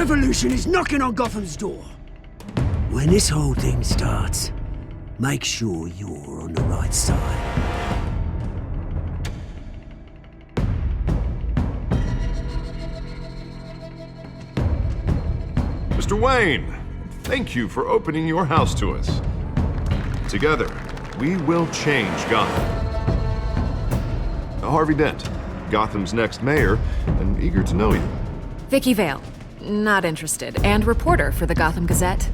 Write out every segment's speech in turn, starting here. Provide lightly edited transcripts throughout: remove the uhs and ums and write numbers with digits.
revolution is knocking on Gotham's door. When this whole thing starts, make sure you're on the right side. Mr. Wayne, thank you for opening your house to us. Together, we will change Gotham. Harvey Dent, Gotham's next mayor, and eager to know you. Vicky Vale, not interested, and reporter for the Gotham Gazette.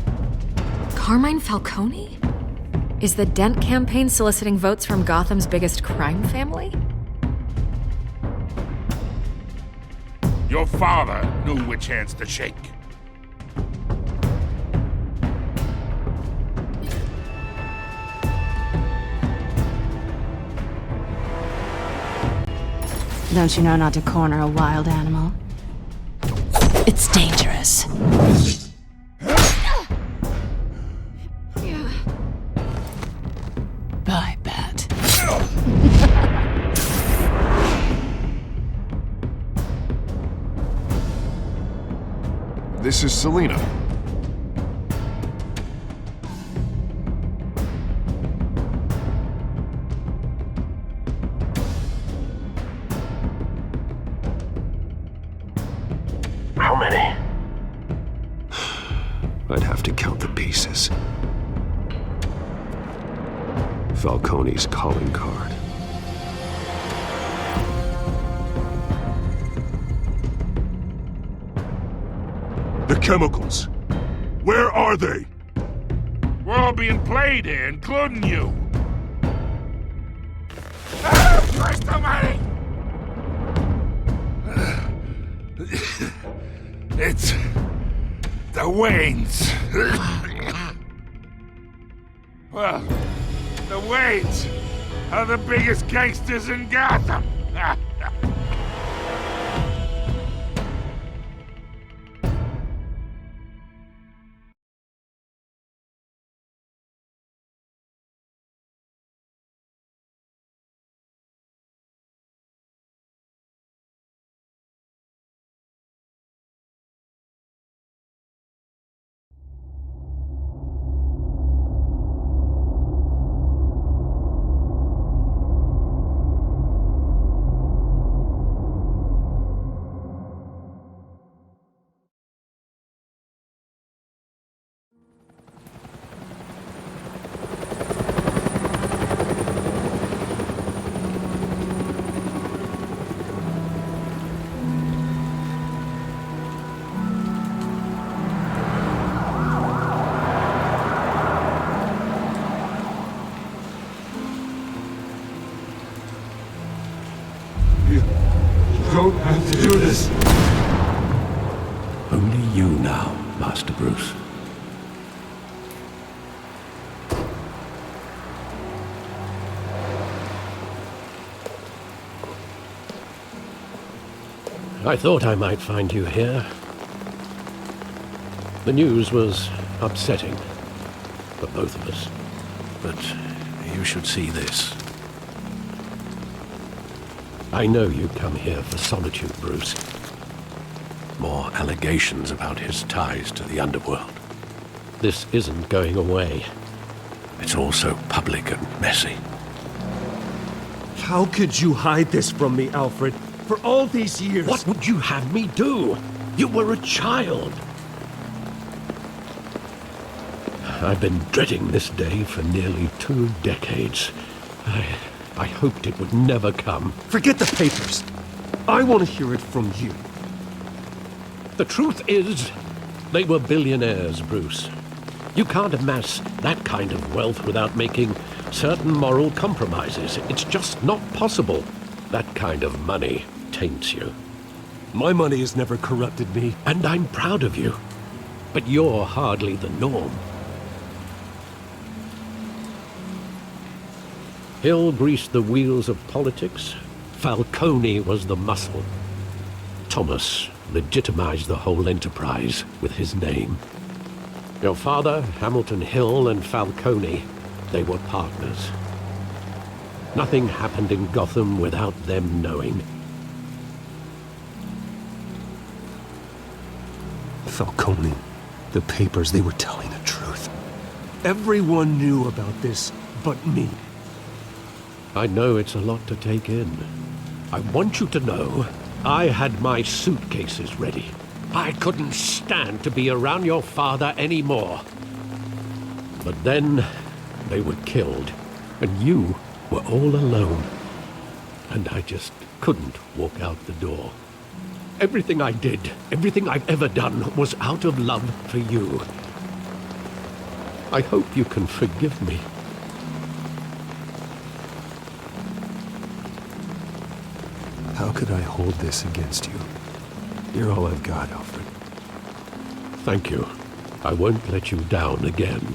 Carmine Falcone? Is the Dent campaign soliciting votes from Gotham's biggest crime family? Your father knew which hands to shake. Don't you know not to corner a wild animal? It's dangerous. Bye, Bat. This is Selina. How many? I'd have to count the pieces. Falcone's calling card. The chemicals. Where are they? We're all being played here, including you. Christ almighty! It's the Waynes. Well, the Waynes are the biggest gangsters in Gotham. Don't have to do this. Only you now, Master Bruce. I thought I might find you here. The news was upsetting for both of us. But you should see this. I know you come here for solitude, Bruce. More allegations about his ties to the underworld. This isn't going away. It's all so public and messy. How could you hide this from me, Alfred? For all these years... What would you have me do? You were a child. I've been dreading this day for nearly 2 decades. I hoped it would never come. Forget the papers. I want to hear it from you. The truth is, they were billionaires, Bruce. You can't amass that kind of wealth without making certain moral compromises. It's just not possible. That kind of money taints you. My money has never corrupted me. And I'm proud of you. But you're hardly the norm. Hill greased the wheels of politics. Falcone was the muscle. Thomas legitimized the whole enterprise with his name. Your father, Hamilton Hill, and Falcone, they were partners. Nothing happened in Gotham without them knowing. Falcone, the papers, they were telling the truth. Everyone knew about this but me. I know it's a lot to take in. I want you to know I had my suitcases ready. I couldn't stand to be around your father anymore. But then they were killed, and you were all alone. And I just couldn't walk out the door. Everything I did, everything I've ever done, was out of love for you. I hope you can forgive me. How could I hold this against you? You're all I've got, Alfred. Thank you. I won't let you down again.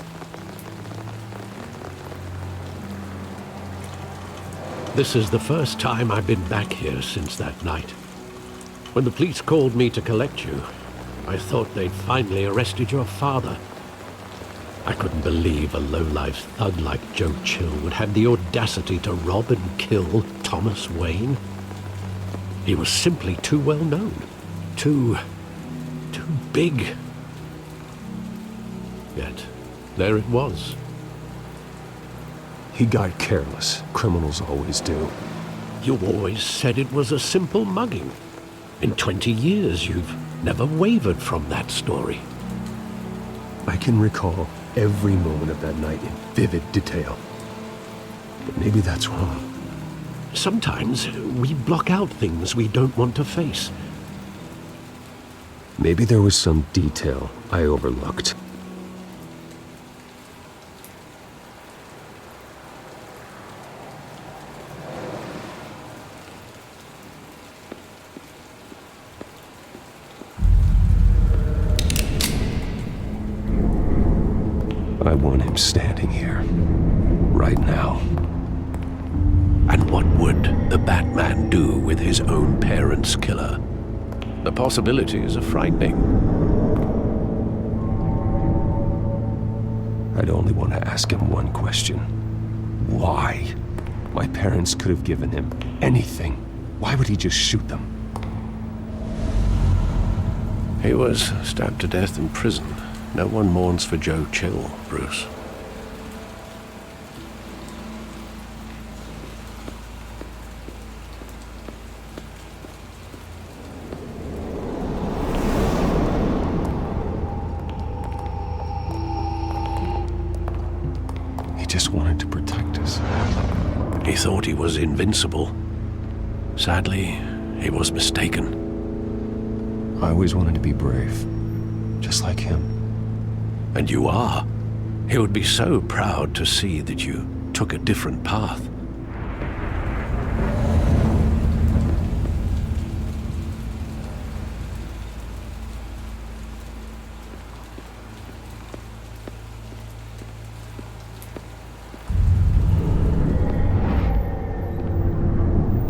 This is the first time I've been back here since that night. When the police called me to collect you, I thought they'd finally arrested your father. I couldn't believe a low-life thug like Joe Chill would have the audacity to rob and kill Thomas Wayne. He was simply too well known. Too big. Yet, there it was. He got careless. Criminals always do. You always said it was a simple mugging. In 20 years, you've never wavered from that story. I can recall every moment of that night in vivid detail. But maybe that's wrong. Sometimes we block out things we don't want to face. Maybe there was some detail I overlooked. I want him standing here, right now. And what would the Batman do with his own parents' killer? The possibilities are frightening. I'd only want to ask him one question. Why? My parents could have given him anything. Why would he just shoot them? He was stabbed to death in prison. No one mourns for Joe Chill, Bruce. He just wanted to protect us. He thought he was invincible. Sadly, he was mistaken. I always wanted to be brave, just like him. And you are. He would be so proud to see that you took a different path.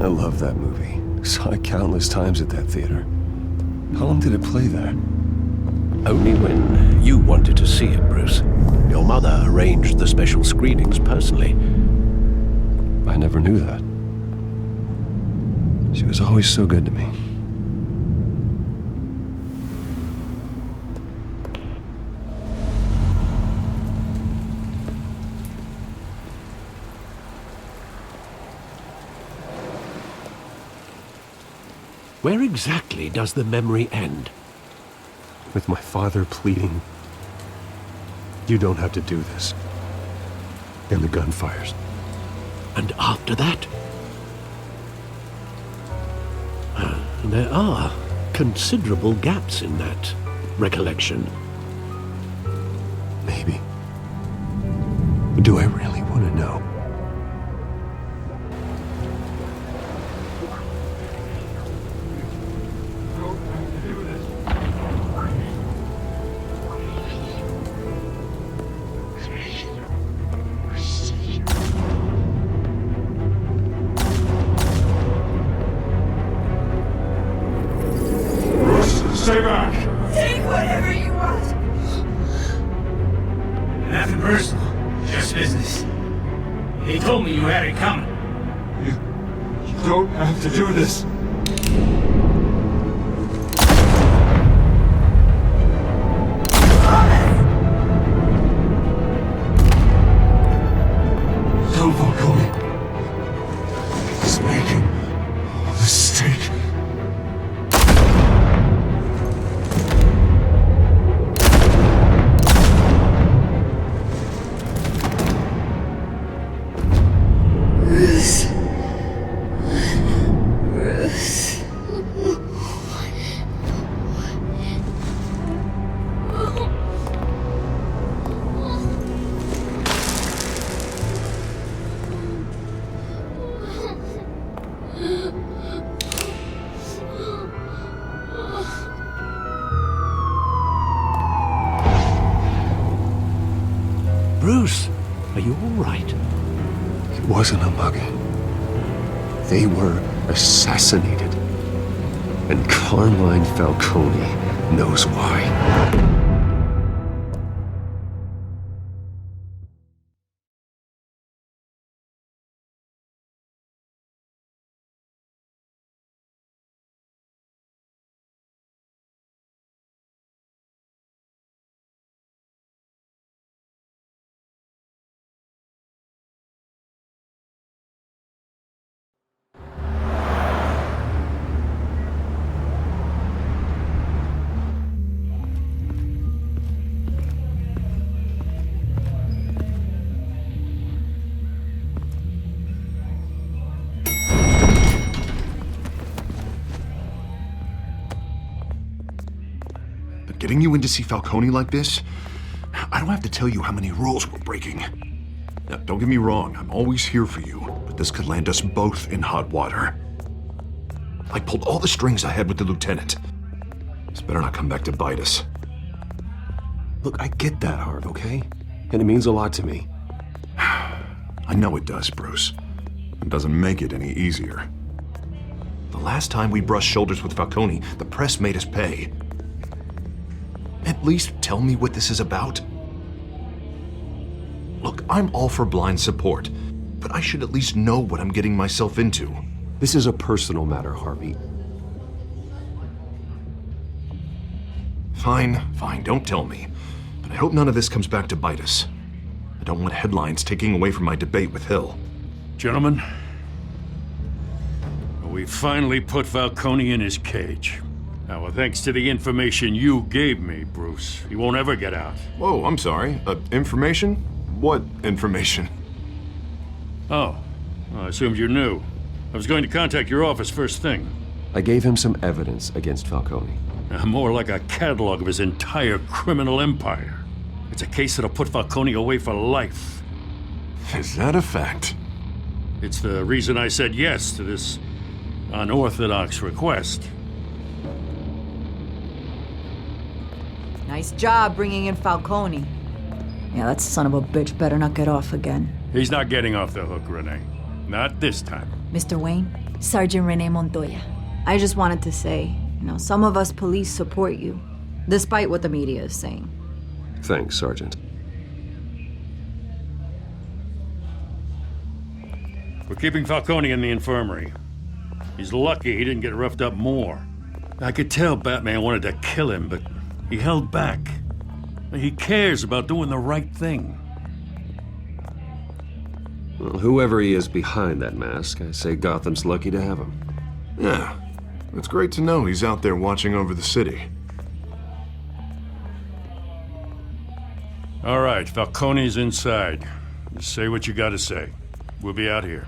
I love that movie. Saw it countless times at that theater. How long did it play there? Only when you wanted to see it, Bruce. Your mother arranged the special screenings personally. I never knew that. She was always so good to me. Where exactly does the memory end? With my father pleading, "You don't have to do this." And the gun fires. And after that? There are considerable gaps in that recollection. Maybe. Do I really want to know? Stay back! Take whatever you want! Nothing personal, just business. He told me you had it coming. You don't have to do this. wasn't a mugging. They were assassinated. And Carmine Falcone knows why. Getting you in to see Falcone like this? I don't have to tell you how many rules we're breaking. Now, don't get me wrong, I'm always here for you, but this could land us both in hot water. I pulled all the strings I had with the lieutenant. This better not come back to bite us. Look, I get that, Harv, okay? And it means a lot to me. I know it does, Bruce. It doesn't make it any easier. The last time we brushed shoulders with Falcone, the press made us pay. At least tell me what this is about. Look, I'm all for blind support, but I should at least know what I'm getting myself into. This is a personal matter, Harvey. Fine, don't tell me. But I hope none of this comes back to bite us. I don't want headlines taking away from my debate with Hill. Gentlemen, we finally put Falcone in his cage. Now, well, thanks to the information you gave me, Bruce, he won't ever get out. Whoa, I'm sorry. Information? What information? Oh, well, I assumed you knew. I was going to contact your office first thing. I gave him some evidence against Falcone. More like a catalog of his entire criminal empire. It's a case that'll put Falcone away for life. Is that a fact? It's the reason I said yes to this unorthodox request. Nice job bringing in Falcone. Yeah, that son of a bitch better not get off again. He's not getting off the hook, Renee. Not this time. Mr. Wayne, Sergeant Renee Montoya. I just wanted to say, some of us police support you, despite what the media is saying. Thanks, Sergeant. We're keeping Falcone in the infirmary. He's lucky he didn't get roughed up more. I could tell Batman wanted to kill him, but he held back. He cares about doing the right thing. Well, whoever he is behind that mask, I say Gotham's lucky to have him. Yeah, it's great to know he's out there watching over the city. All right, Falcone's inside. Just say what you gotta say. We'll be out here.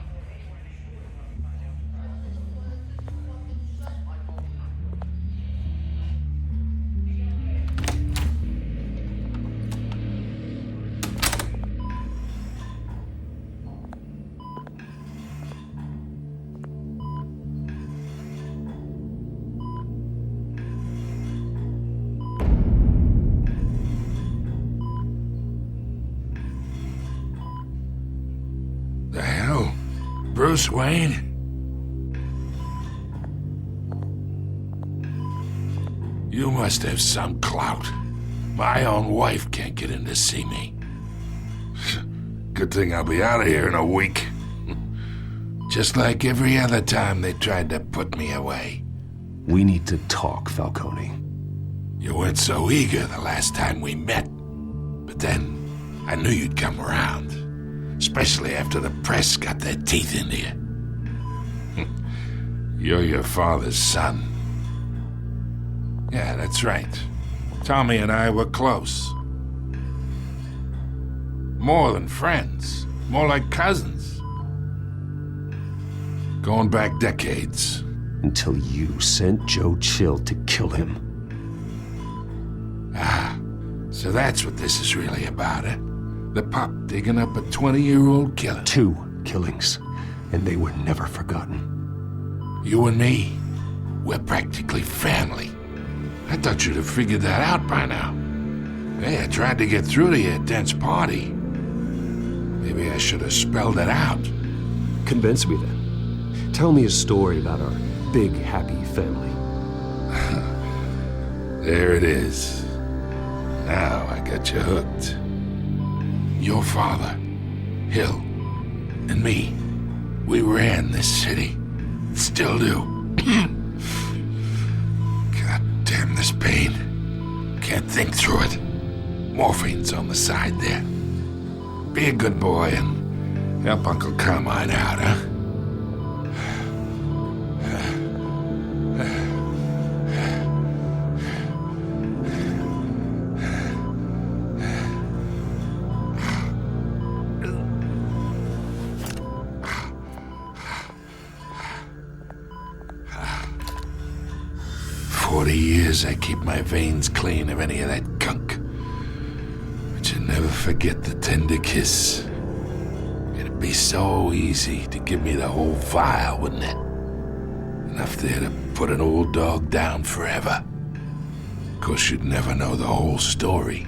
The hell? Bruce Wayne? You must have some clout. My own wife can't get in to see me. Good thing I'll be out of here in a week. Just like every other time they tried to put me away. We need to talk, Falcone. You weren't so eager the last time we met. But then, I knew you'd come around. Especially after the press got their teeth into you. You're your father's son. Yeah, that's right. Tommy and I were close. More than friends. More like cousins. Going back decades. Until you sent Joe Chill to kill him. Ah, so that's what this is really about, eh? The pup digging up a 20-year-old killer. 2 killings, and they were never forgotten. You and me, we're practically family. I thought you'd have figured that out by now. Hey, I tried to get through to you at Dent's party. Maybe I should have spelled it out. Convince me then. Tell me a story about our big, happy family. There it is. Now I got you hooked. Your father, Hill, and me, we ran this city. Still do. God damn this pain. Can't think through it. Morphine's on the side there. Be a good boy and help Uncle Carmine out, huh? 40 years I keep my veins clean of any of that gunk. But you never forget the tender kiss. It'd be so easy to give me the whole vial, wouldn't it? Enough there to put an old dog down forever. Of course, you'd never know the whole story.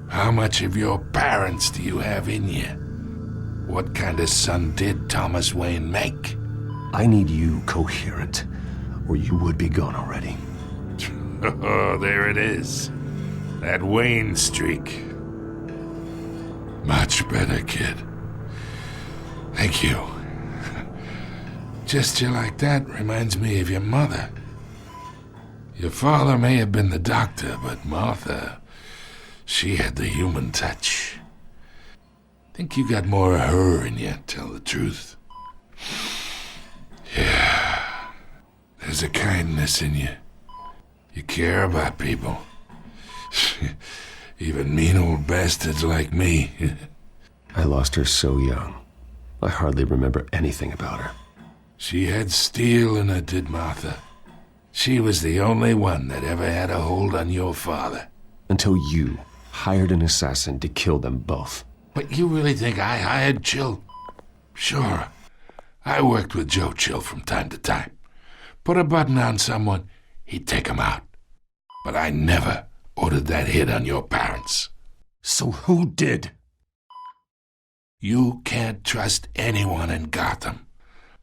How much of your parents do you have in you? What kind of son did Thomas Wayne make? I need you coherent, or you would be gone already. Oh, there it is. That Wayne streak. Much better, kid. Thank you. Gesture like that reminds me of your mother. Your father may have been the doctor, but Martha, she had the human touch. Think you got more of her in you, tell the truth. Yeah. There's a kindness in you. You care about people. Even mean old bastards like me. I lost her so young. I hardly remember anything about her. She had steel in her, did Martha. She was the only one that ever had a hold on your father. Until you hired an assassin to kill them both. But you really think I hired Chill? Sure. I worked with Joe Chill from time to time. Put a button on someone, he'd take him out. But I never ordered that hit on your parents. So who did? You can't trust anyone in Gotham.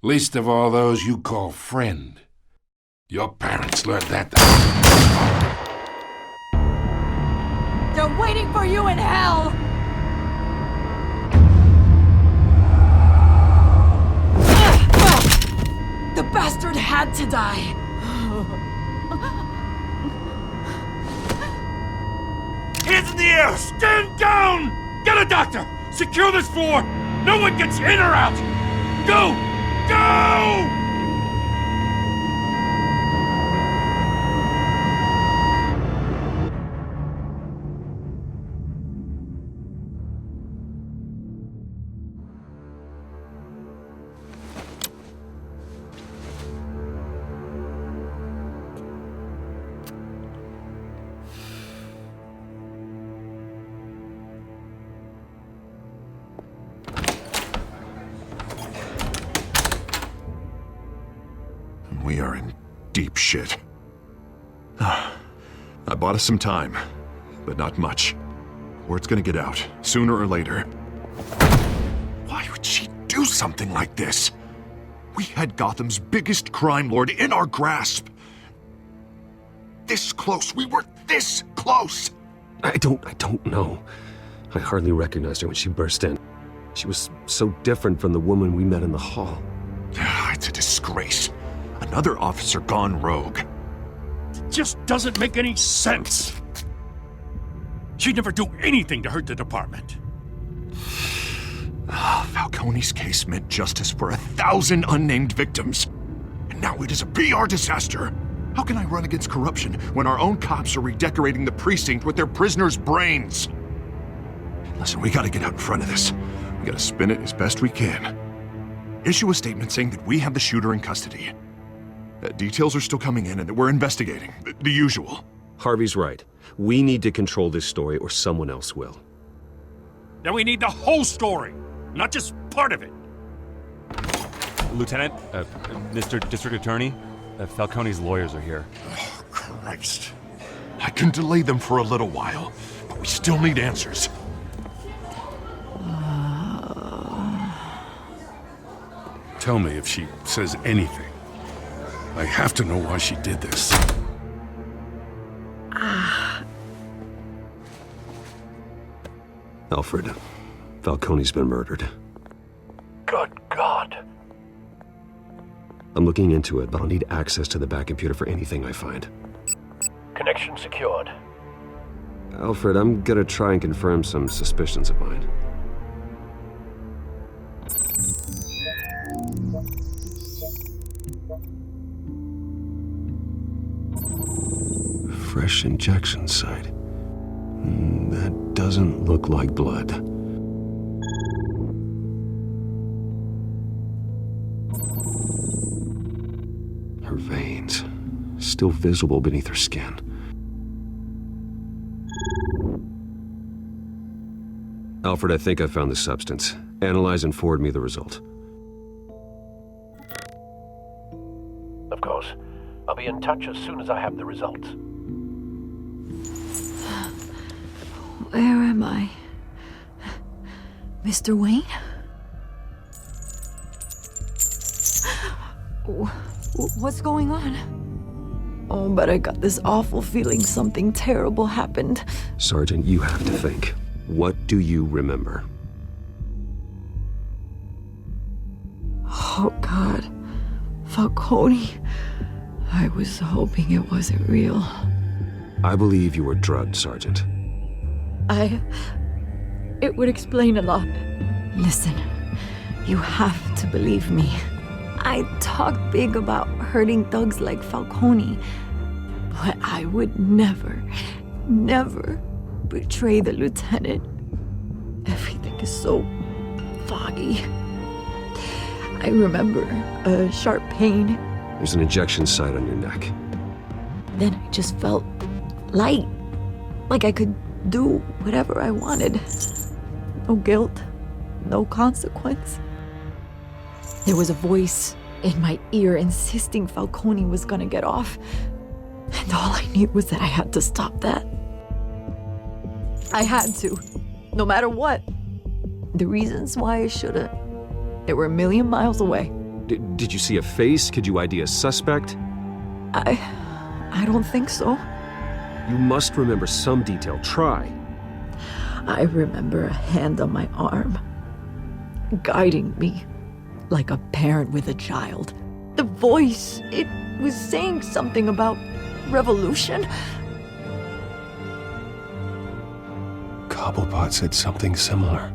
Least of all those you call friend. Your parents learned that. They're waiting for you in hell! The bastard had to die. Hands in the air! Stand down! Get a doctor! Secure this floor! No one gets in or out! Go! Go! We are in deep shit. I bought us some time, but not much. Word's gonna get out, sooner or later. Why would she do something like this? We had Gotham's biggest crime lord in our grasp. This close, we were this close! I don't know. I hardly recognized her when she burst in. She was so different from the woman we met in the hall. It's a disgrace. Another officer gone rogue. It just doesn't make any sense. She'd never do anything to hurt the department. Falcone's case meant justice for 1,000 unnamed victims. And now it is a PR disaster. How can I run against corruption when our own cops are redecorating the precinct with their prisoners' brains? Listen, we gotta get out in front of this. We gotta spin it as best we can. Issue a statement saying that we have the shooter in custody. Details are still coming in and that we're investigating. The usual. Harvey's right. We need to control this story or someone else will. Then we need the whole story, not just part of it. Lieutenant, Mr. District Attorney, Falcone's lawyers are here. Oh, Christ. I can delay them for a little while, but we still need answers. Tell me if she says anything. I have to know why she did this. Alfred, Falcone's been murdered. Good God. I'm looking into it, but I'll need access to the back computer for anything I find. Connection secured. Alfred, I'm gonna try and confirm some suspicions of mine. Fresh injection site. That doesn't look like blood. Her veins, still visible beneath her skin. Alfred, I think I found the substance. Analyze and forward me the result. Of course. I'll be in touch as soon as I have the results. Where am I? Mr. Wayne? What's going on? Oh, but I got this awful feeling something terrible happened. Sergeant, you have to think. What do you remember? Oh, God. Falcone. I was hoping it wasn't real. I believe you were drugged, Sergeant. It would explain a lot. Listen, you have to believe me. I talk big about hurting thugs like Falcone, but I would never betray the lieutenant. Everything is so foggy. I remember a sharp pain. There's an injection site on your neck. Then I just felt light, like I could do whatever I wanted. No guilt, no consequence. There was a voice in my ear insisting Falcone was gonna get off. And all I knew was that I had to stop that. I had to, no matter what. The reasons why I shouldn't, they were a million miles away. Did you see a face? Could you ID a suspect? I don't think so. You must remember some detail. Try. I remember a hand on my arm, guiding me like a parent with a child. The voice, it was saying something about revolution. Cobblepot said something similar.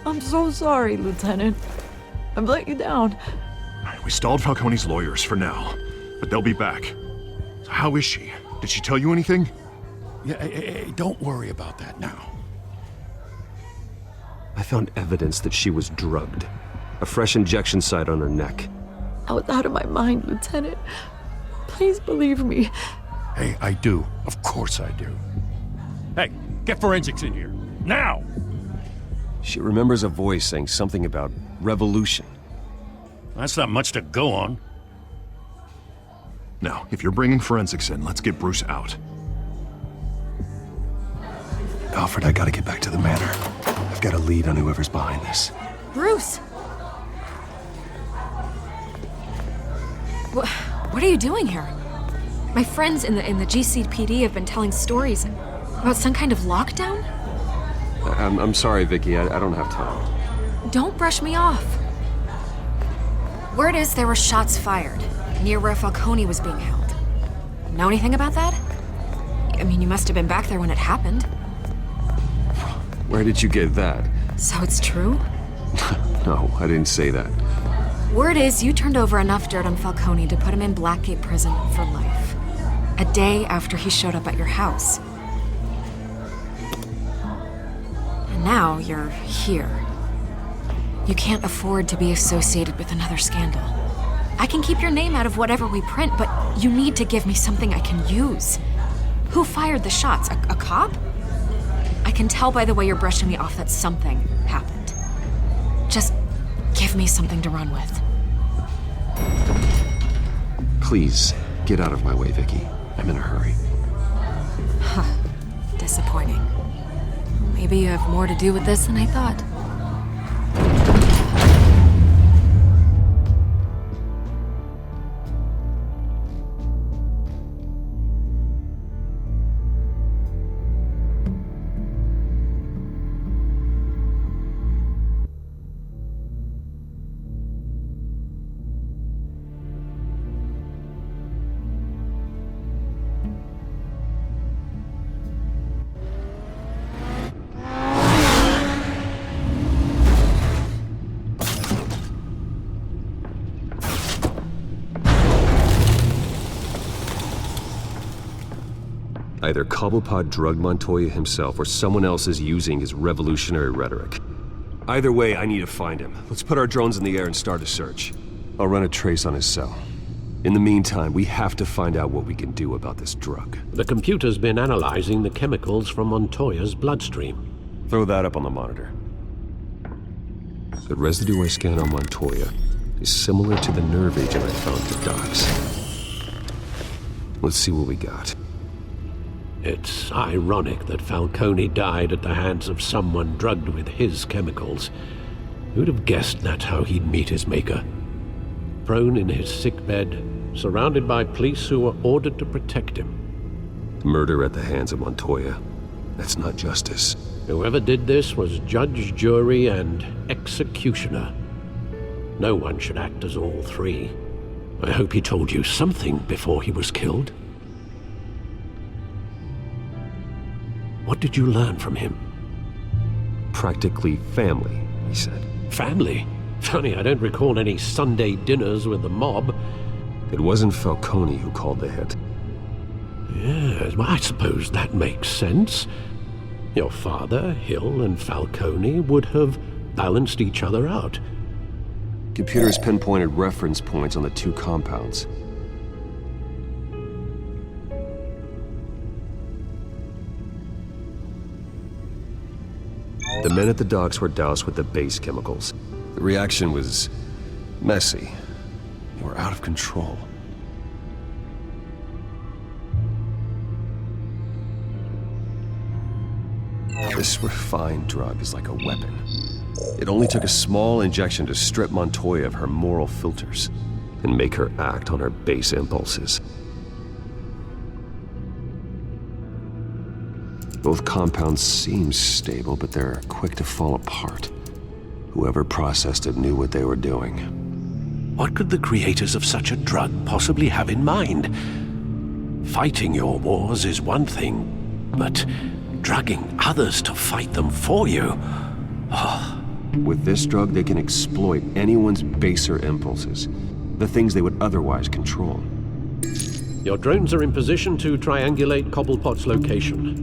I'm so sorry, Lieutenant. I've let you down. We stalled Falcone's lawyers for now, but they'll be back. So how is she? Did she tell you anything? Yeah, hey, don't worry about that now. I found evidence that she was drugged. A fresh injection site on her neck. I was out of my mind, Lieutenant. Please believe me. Hey, I do. Of course I do. Hey, get forensics in here. Now! She remembers a voice saying something about revolution. That's not much to go on. Now, if you're bringing forensics in, let's get Bruce out. Alfred, I gotta get back to the manor. I've got a lead on whoever's behind this. Bruce! What are you doing here? My friends in the GCPD have been telling stories about some kind of lockdown? I'm sorry, Vicky. I don't have time. Don't brush me off. Word is there were shots fired near where Falcone was being held. Know anything about that? I mean, you must have been back there when it happened. Where did you get that? So it's true? No, I didn't say that. Word is you turned over enough dirt on Falcone to put him in Blackgate Prison for life. A day after he showed up at your house. And now you're here. You can't afford to be associated with another scandal. I can keep your name out of whatever we print, but you need to give me something I can use. Who fired the shots? A cop? I can tell by the way you're brushing me off that something happened. Just give me something to run with. Please, get out of my way, Vicky. I'm in a hurry. Disappointing. Maybe you have more to do with this than I thought. Either Cobblepot drugged Montoya himself or someone else is using his revolutionary rhetoric. Either way, I need to find him. Let's put our drones in the air and start a search. I'll run a trace on his cell. In the meantime, we have to find out what we can do about this drug. The computer's been analyzing the chemicals from Montoya's bloodstream. Throw that up on the monitor. The residue I scanned on Montoya is similar to the nerve agent I found at the docks. Let's see what we got. It's ironic that Falcone died at the hands of someone drugged with his chemicals. Who'd have guessed that's how he'd meet his maker? Prone in his sickbed, surrounded by police who were ordered to protect him. Murder at the hands of Montoya. That's not justice. Whoever did this was judge, jury, and executioner. No one should act as all three. I hope he told you something before he was killed. What did you learn from him? Practically family, he said. Family? Funny, I don't recall any Sunday dinners with the mob. It wasn't Falcone who called the hit. Yes, well, I suppose that makes sense. Your father, Hill, and Falcone would have balanced each other out. Computers pinpointed reference points on the two compounds. The men at the docks were doused with the base chemicals. The reaction was messy. They were out of control. This refined drug is like a weapon. It only took a small injection to strip Montoya of her moral filters and make her act on her base impulses. Both compounds seem stable, but they're quick to fall apart. Whoever processed it knew what they were doing. What could the creators of such a drug possibly have in mind? Fighting your wars is one thing, but drugging others to fight them for you? Oh. With this drug, they can exploit anyone's baser impulses, the things they would otherwise control. Your drones are in position to triangulate Cobblepot's location.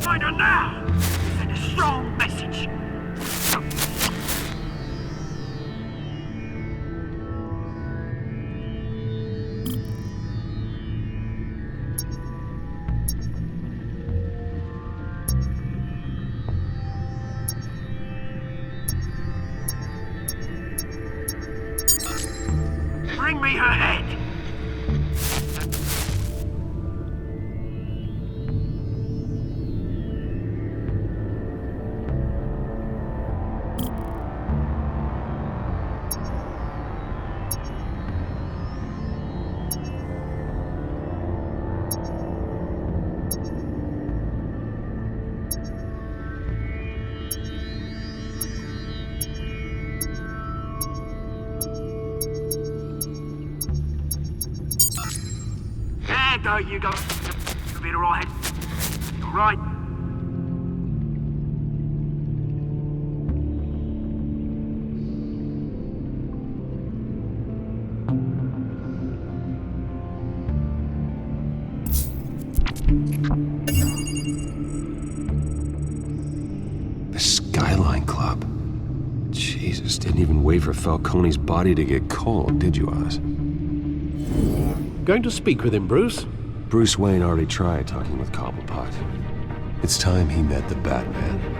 Find her now! Send a strong message. Bring me her head! There you go. You'll be all right. All right. Jesus, didn't even wait for Falcone's body to get cold, did you, Oz? Going to speak with him, Bruce? Bruce Wayne already tried talking with Cobblepot. It's time he met the Batman.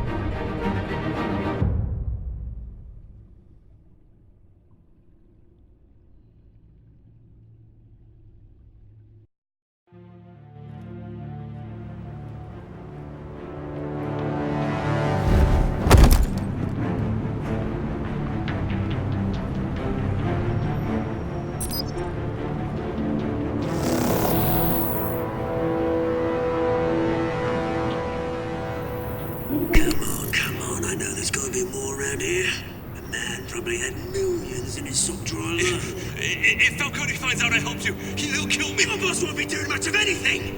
Come on, I know there's gotta be more around here. The man probably had millions in his sock drawer alone. If Falcone finds out I helped you, he'll kill me. Your boss won't be doing much of anything!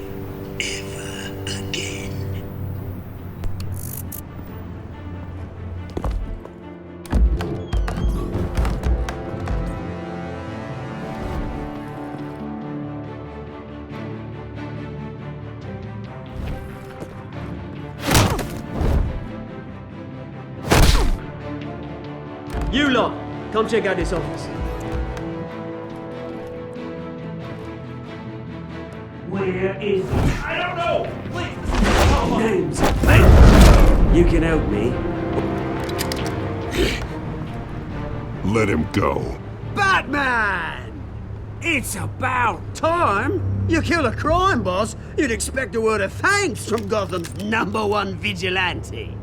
Ever again. You lot, come check out this office. Where is he? I don't know. Please. Name's Batman. You can help me. Let him go. Batman! It's about time. You kill a crime boss, you'd expect a word of thanks from Gotham's #1 vigilante.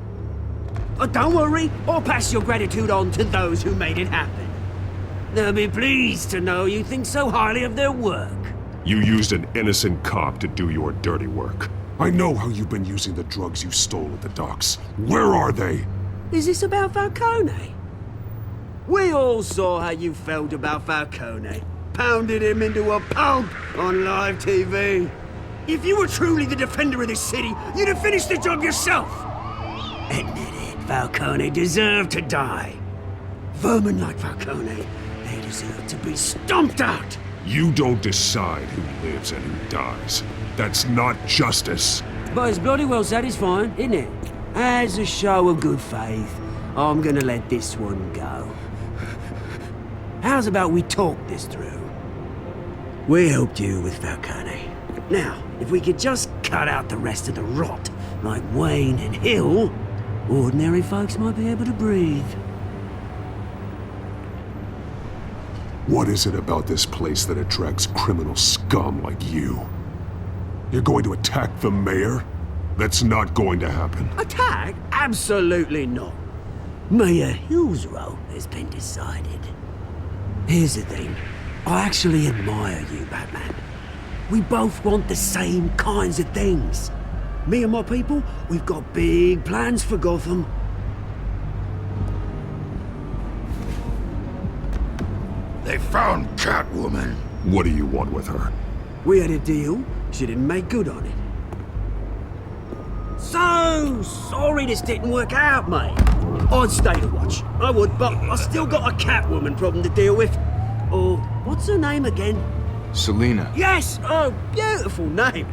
Don't worry, I'll pass your gratitude on to those who made it happen. They'll be pleased to know you think so highly of their work. You used an innocent cop to do your dirty work. I know how you've been using the drugs you stole at the docks. Where are they? Is this about Falcone? We all saw how you felt about Falcone. Pounded him into a pulp on live TV. If you were truly the defender of this city, you'd have finished the job yourself. Admit it, Falcone deserved to die. Vermin like Falcone, they deserve to be stomped out. You don't decide who lives and who dies. That's not justice. But it's bloody well satisfying, isn't it? As a show of good faith, I'm gonna let this one go. How's about we talk this through? We helped you with Falcone. Now, if we could just cut out the rest of the rot, like Wayne and Hill, ordinary folks might be able to breathe. What is it about this place that attracts criminal scum like you? You're going to attack the mayor? That's not going to happen. Attack? Absolutely not. Mayor Hill's role has been decided. Here's the thing. I actually admire you, Batman. We both want the same kinds of things. Me and my people, we've got big plans for Gotham. They found Catwoman. What do you want with her? We had a deal. She didn't make good on it. So sorry this didn't work out, mate. I'd stay to watch. I would, but I still got a Catwoman problem to deal with. Oh, what's her name again? Selina. Yes! Oh, beautiful name.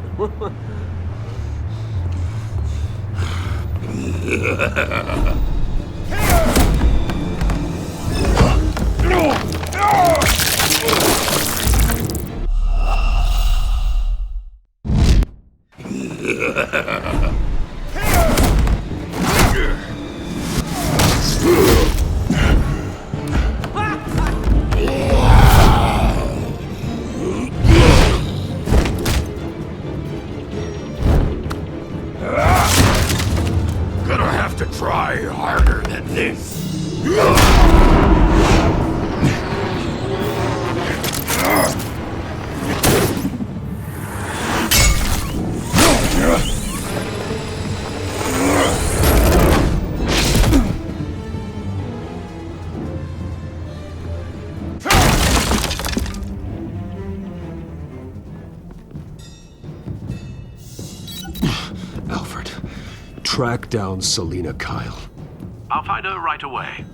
Gonna have to try harder than this. Alfred, track down Selina Kyle. I'll find her right away.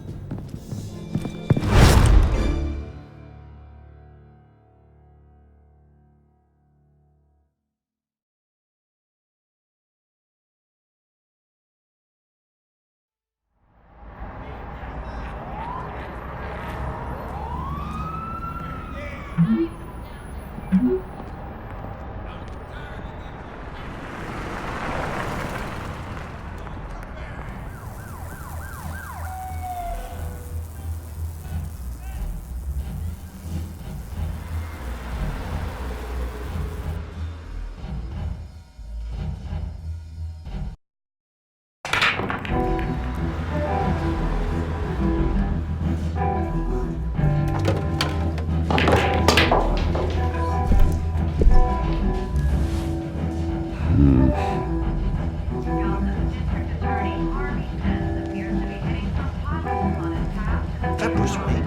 that Bruce Wayne?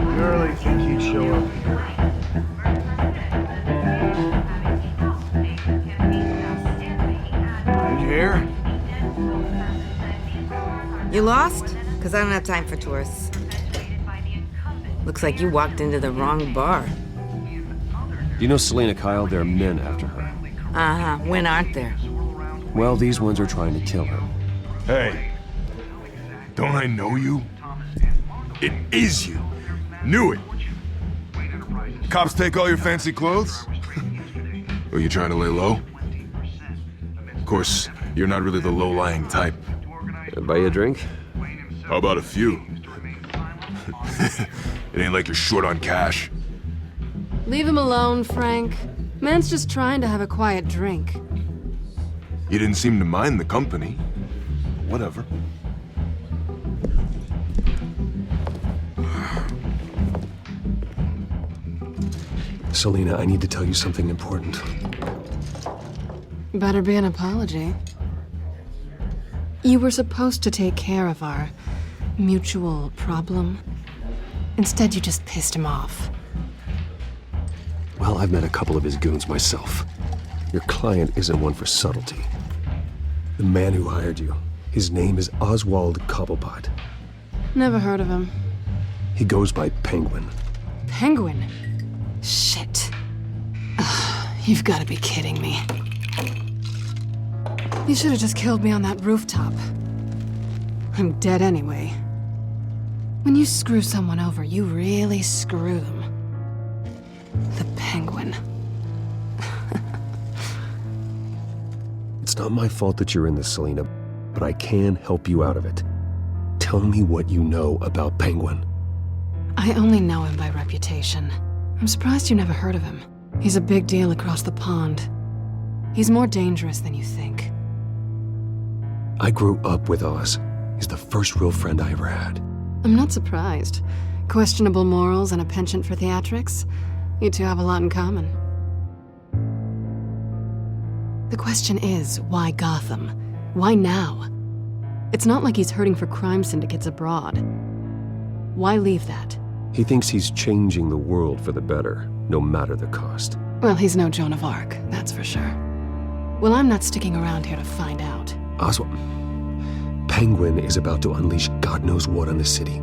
You really think he'd show up here? You here? You lost? Because I don't have time for tourists. Looks like you walked into the wrong bar. You know Selena Kyle? There are men after her. Uh-huh. When aren't there? Well, these ones are trying to kill her. Hey, don't I know you? It is you. Knew it. Cops take all your fancy clothes? Are you trying to lay low? Of course, you're not really the low-lying type. Buy you a drink? How about a few? It ain't like you're short on cash. Leave him alone, Frank. Man's just trying to have a quiet drink. You didn't seem to mind the company. Whatever. Selena, I need to tell you something important. Better be an apology. You were supposed to take care of our mutual problem. Instead, you just pissed him off. Well, I've met a couple of his goons myself. Your client isn't one for subtlety. The man who hired you, his name is Oswald Cobblepot. Never heard of him. He goes by Penguin. Penguin? Shit. Ugh, you've got to be kidding me. You should have just killed me on that rooftop. I'm dead anyway. When you screw someone over, you really screw them. The Penguin. It's not my fault that you're in this, Selena, but I can help you out of it. Tell me what you know about Penguin. I only know him by reputation. I'm surprised you never heard of him. He's a big deal across the pond. He's more dangerous than you think. I grew up with Oz. He's the first real friend I ever had. I'm not surprised. Questionable morals and a penchant for theatrics. You two have a lot in common. The question is, why Gotham? Why now? It's not like he's hurting for crime syndicates abroad. Why leave that? He thinks he's changing the world for the better, no matter the cost. Well, he's no Joan of Arc, that's for sure. Well, I'm not sticking around here to find out. Oswald, Penguin is about to unleash God knows what on the city.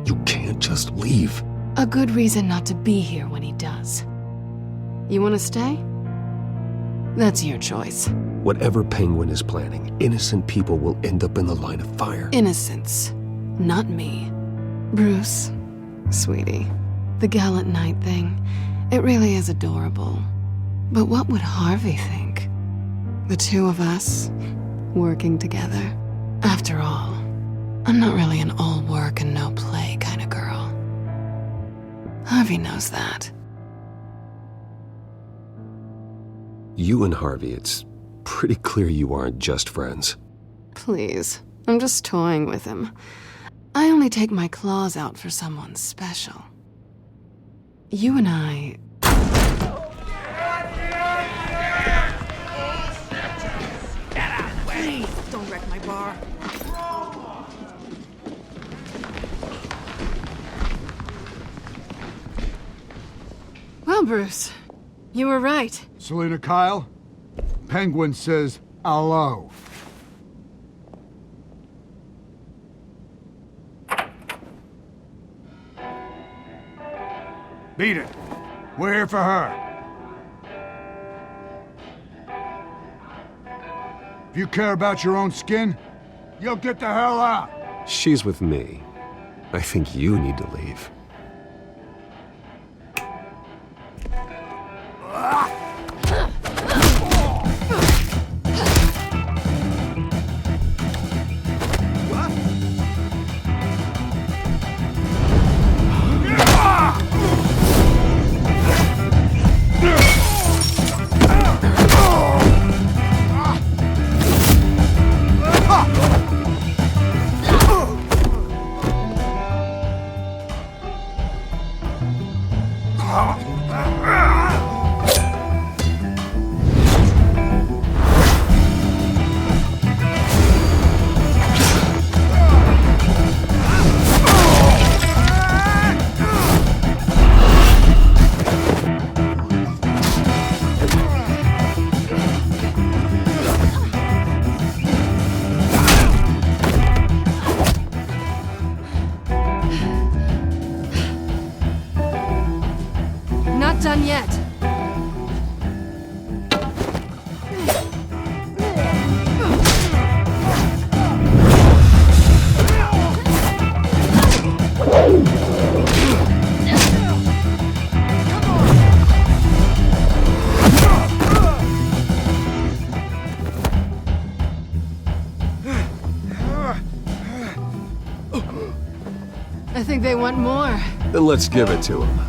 You can't just leave. A good reason not to be here when he does. You want to stay? That's your choice. Whatever Penguin is planning, innocent people will end up in the line of fire. Innocence, not me. Bruce, sweetie, the gallant knight thing, it really is adorable. But what would Harvey think? The two of us, working together. After all, I'm not really an all work and no play kind of girl. Harvey knows that. You and Harvey, it's pretty clear you aren't just friends. Please, I'm just toying with him. I only take my claws out for someone special. You and I... Please, don't wreck my bar. Well, Bruce, you were right. Selena Kyle, Penguin says hello. Beat it. We're here for her. If you care about your own skin, you'll get the hell out. She's with me. I think you need to leave. done yet. I think they want more. Then let's give it to them.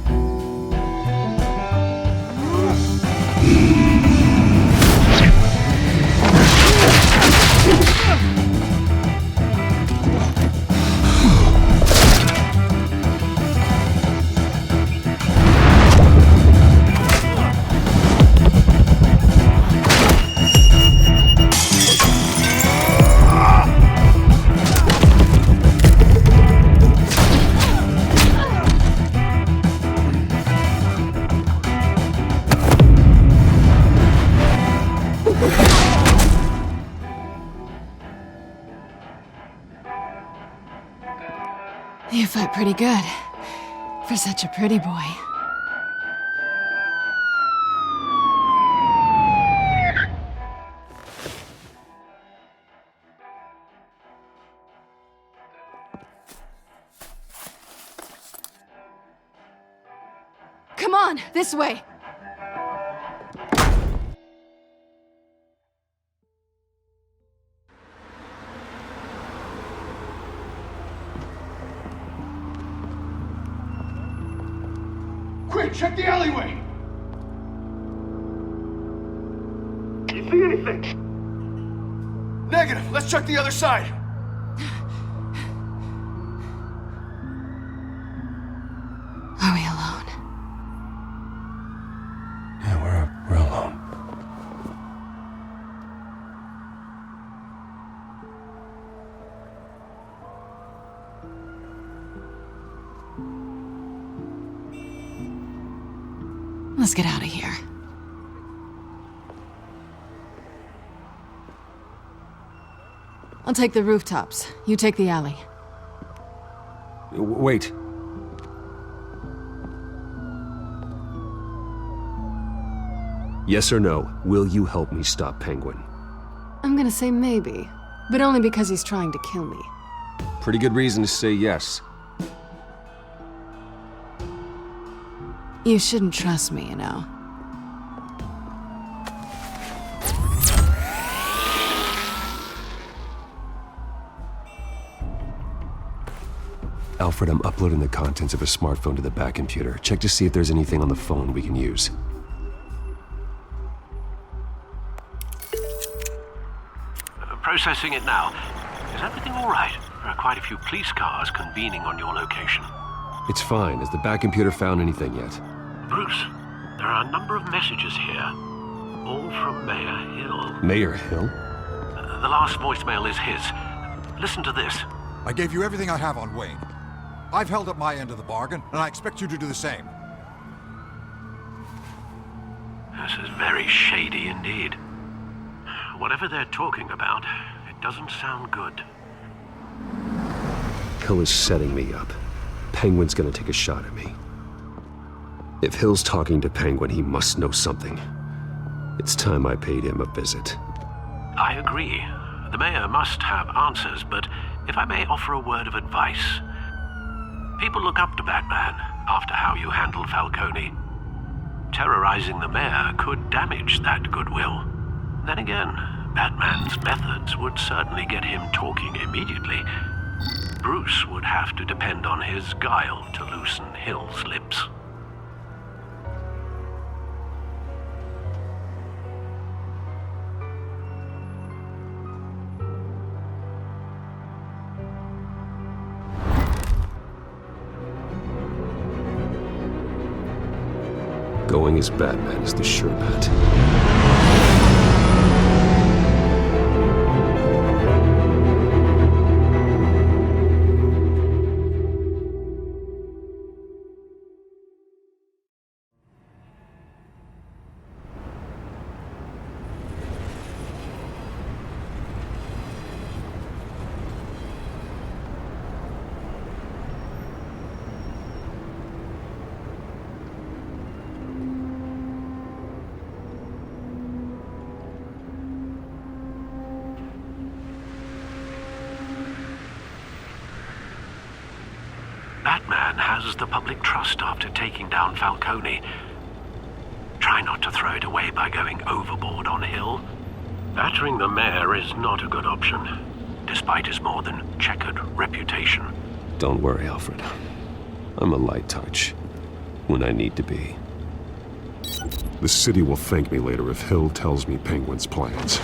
You fight pretty good. For such a pretty boy. Come on, this way. Quick, check the alleyway! You see anything? Negative. Let's check the other side. Are we alone? Yeah, we're alone. Let's get out of here. I'll take the rooftops. You take the alley. Wait. Yes or no, will you help me stop Penguin? I'm gonna say maybe, but only because he's trying to kill me. Pretty good reason to say yes. You shouldn't trust me, you know. Alfred, I'm uploading the contents of a smartphone to the back computer. Check to see if there's anything on the phone we can use. Processing it now. Is everything all right? There are quite a few police cars convening on your location. It's fine. Has the back computer found anything yet? Bruce, there are a number of messages here. All from Mayor Hill. Mayor Hill? The last voicemail is his. Listen to this. I gave you everything I have on Wayne. I've held up my end of the bargain, and I expect you to do the same. This is very shady indeed. Whatever they're talking about, it doesn't sound good. Hill is setting me up. Penguin's gonna take a shot at me. If Hill's talking to Penguin, he must know something. It's time I paid him a visit. I agree. The mayor must have answers, but if I may offer a word of advice. People look up to Batman after how you handled Falcone. Terrorizing the mayor could damage that goodwill. Then again, Batman's methods would certainly get him talking immediately. Bruce would have to depend on his guile to loosen Hill's lips. Going as Batman is the sure bet. Batman has the public trust after taking down Falcone. Try not to throw it away by going overboard on Hill. Battering the mayor is not a good option, despite his more than checkered reputation. Don't worry, Alfred. I'm a light touch when I need to be. The city will thank me later if Hill tells me Penguin's plans.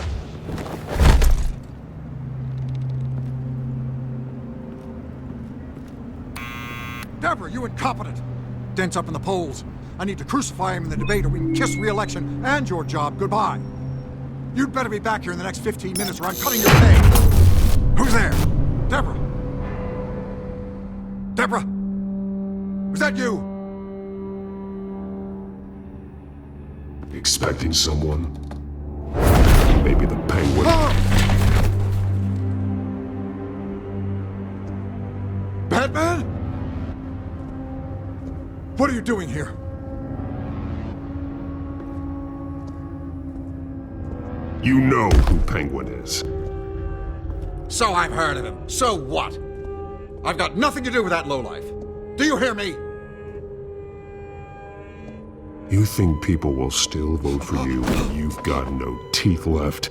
Deborah, you incompetent! Dent's up in the polls. I need to crucify him in the debate or we can kiss re-election and your job goodbye. You'd better be back here in the next 15 minutes or I'm cutting your pay. Who's there? Deborah? Deborah? Was that you? Expecting someone? Maybe the Penguin. Batman? What are you doing here? You know who Penguin is. So I've heard of him. So what? I've got nothing to do with that lowlife. Do you hear me? You think people will still vote for you when you've got no teeth left?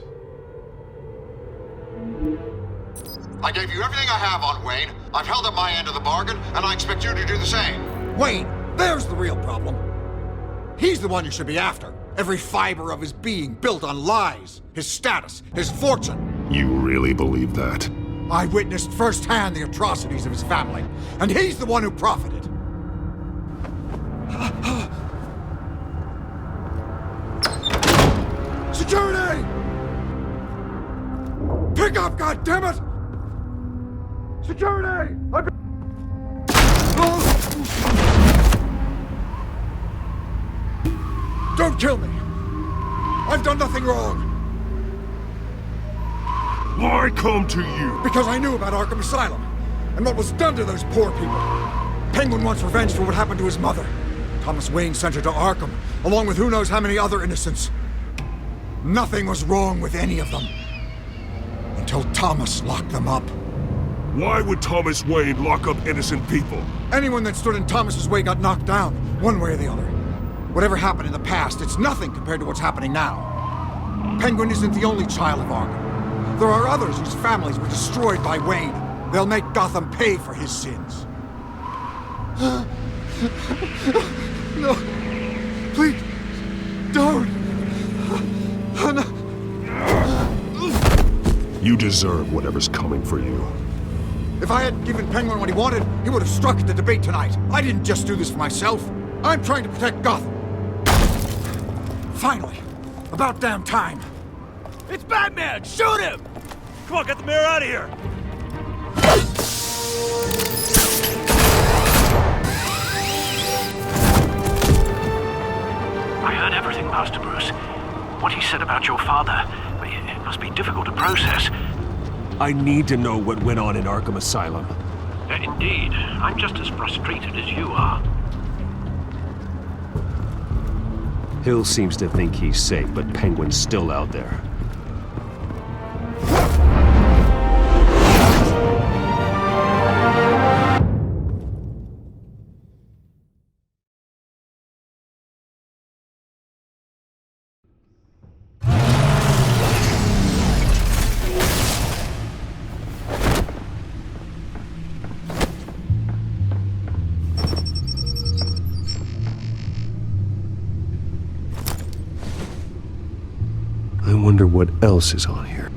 I gave you everything I have on Wayne. I've held up my end of the bargain, and I expect you to do the same. Wayne, there's the real problem. He's the one you should be after. Every fiber of his being built on lies, his status, his fortune. You really believe that? I witnessed firsthand the atrocities of his family, and he's the one who profited. Security! Pick up, goddammit! Security! Don't kill me! I've done nothing wrong! Why come to you? Because I knew about Arkham Asylum, and what was done to those poor people. Penguin wants revenge for what happened to his mother. Thomas Wayne sent her to Arkham, along with who knows how many other innocents. Nothing was wrong with any of them. Until Thomas locked them up. Why would Thomas Wayne lock up innocent people? Anyone that stood in Thomas's way got knocked down, one way or the other. Whatever happened in the past, it's nothing compared to what's happening now. Penguin isn't the only child of Arkham. There are others whose families were destroyed by Wayne. They'll make Gotham pay for his sins. No. Please. Don't. No. You deserve whatever's coming for you. If I had given Penguin what he wanted, he would have struck at the debate tonight. I didn't just do this for myself. I'm trying to protect Gotham. Finally. About damn time. It's Batman! Shoot him! Come on, get the mayor out of here! I heard everything, Master Bruce. What he said about your father, it must be difficult to process. I need to know what went on in Arkham Asylum. Indeed. I'm just as frustrated as you are. Hill seems to think he's safe, but Penguin's still out there. I wonder what else is on here.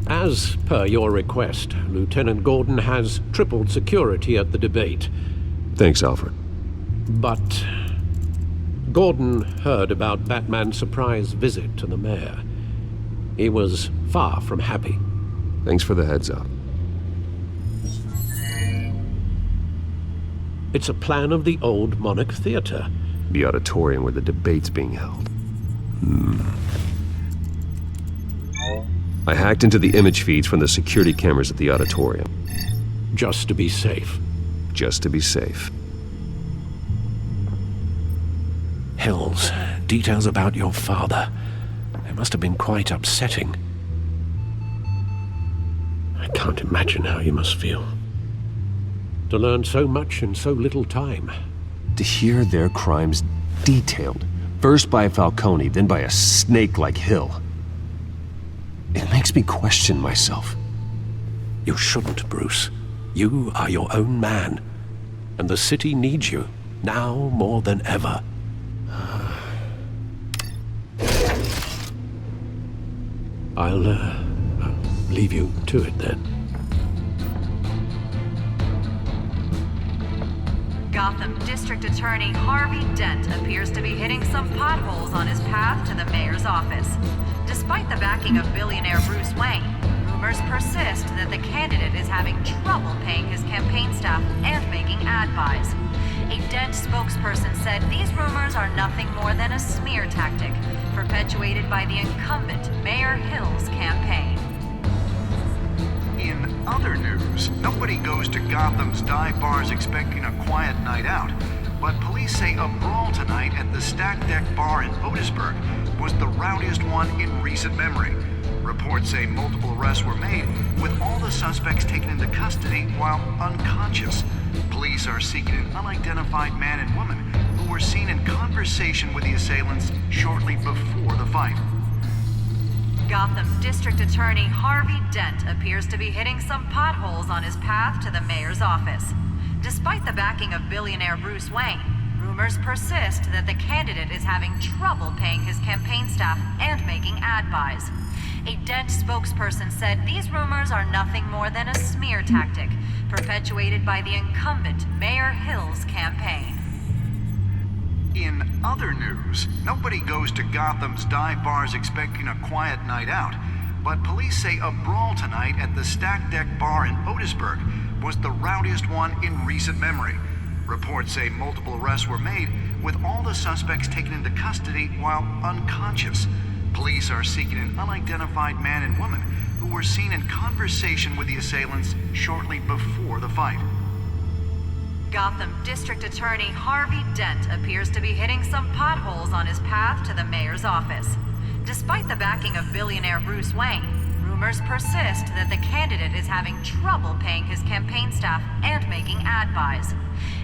As per your request, Lieutenant Gordon has tripled security at the debate. Thanks, Alfred. But Gordon heard about Batman's surprise visit to the mayor. He was far from happy. Thanks for the heads up. It's a plan of the old Monarch Theater. The auditorium where the debate's being held. I hacked into the image feeds from the security cameras at the auditorium. Just to be safe. Just to be safe. Hills, details about your father. They must have been quite upsetting. I can't imagine how you must feel. To learn so much in so little time. To hear their crimes detailed, first by Falcone, then by a snake like Hill. It makes me question myself. You shouldn't, Bruce. You are your own man. And the city needs you, now more than ever. I'll leave you to it then. Gotham District Attorney Harvey Dent appears to be hitting some potholes on his path to the mayor's office. Despite the backing of billionaire Bruce Wayne, rumors persist that the candidate is having trouble paying his campaign staff and making ad buys. A Dent spokesperson said these rumors are nothing more than a smear tactic, perpetuated by the incumbent Mayor Hill's campaign. In other news, nobody goes to Gotham's dive bars expecting a quiet night out, but police say a brawl tonight at the Stack Deck Bar in Otisburg was the rowdiest one in recent memory. Reports say multiple arrests were made, with all the suspects taken into custody while unconscious. Police are seeking an unidentified man and woman who were seen in conversation with the assailants shortly before the fight. Gotham District Attorney Harvey Dent appears to be hitting some potholes on his path to the mayor's office. Despite the backing of billionaire Bruce Wayne, rumors persist that the candidate is having trouble paying his campaign staff and making ad buys. A Dent spokesperson said these rumors are nothing more than a smear tactic, perpetuated by the incumbent Mayor Hill's campaign. In other news, nobody goes to Gotham's dive bars expecting a quiet night out, but police say a brawl tonight at the Stack Deck Bar in Otisburg was the rowdiest one in recent memory. Reports say multiple arrests were made, with all the suspects taken into custody while unconscious. Police are seeking an unidentified man and woman who were seen in conversation with the assailants shortly before the fight. Gotham District Attorney Harvey Dent appears to be hitting some potholes on his path to the mayor's office. Despite the backing of billionaire Bruce Wayne, rumors persist that the candidate is having trouble paying his campaign staff and making ad buys.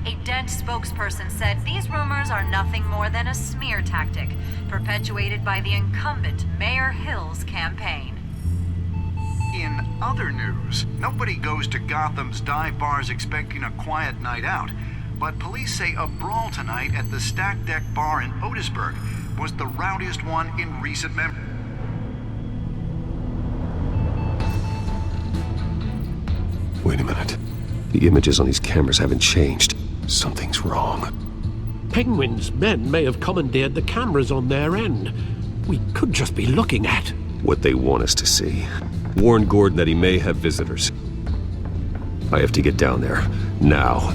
A Dent spokesperson said these rumors are nothing more than a smear tactic, perpetuated by the incumbent Mayor Hill's campaign. In other news, nobody goes to Gotham's dive bars expecting a quiet night out, but police say a brawl tonight at the Stack Deck Bar in Otisburg was the rowdiest one in recent memory. Wait a minute. The images on these cameras haven't changed. Something's wrong. Penguin's men may have commandeered the cameras on their end. We could just be looking at what they want us to see. Warn Gordon that he may have visitors. I have to get down there, now.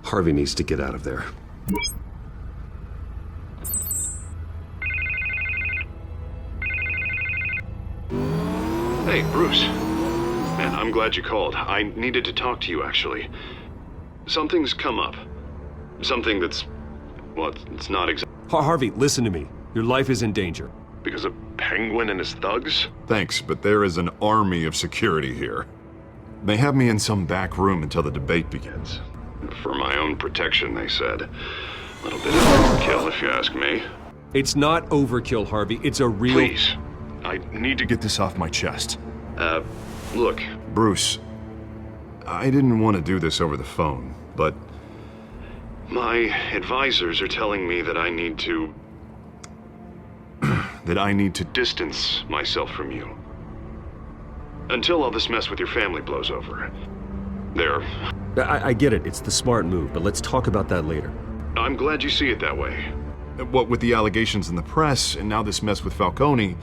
Harvey needs to get out of there. Hey, Bruce. Man, I'm glad you called. I needed to talk to you, actually. Something's come up. Something that's... well, it's not exactly... Harvey, listen to me. Your life is in danger. Because of Penguin and his thugs? Thanks, but there is an army of security here. They have me in some back room until the debate begins. For my own protection, they said. A little bit of overkill, if you ask me. It's not overkill, Harvey. It's a real... Please. I need to get this off my chest. Look. Bruce, I didn't want to do this over the phone, but... my advisors are telling me that I need to... that I need to distance myself from you. Until all this mess with your family blows over. There. I get it. It's the smart move, but let's talk about that later. I'm glad you see it that way. What with the allegations in the press, and now this mess with Falcone,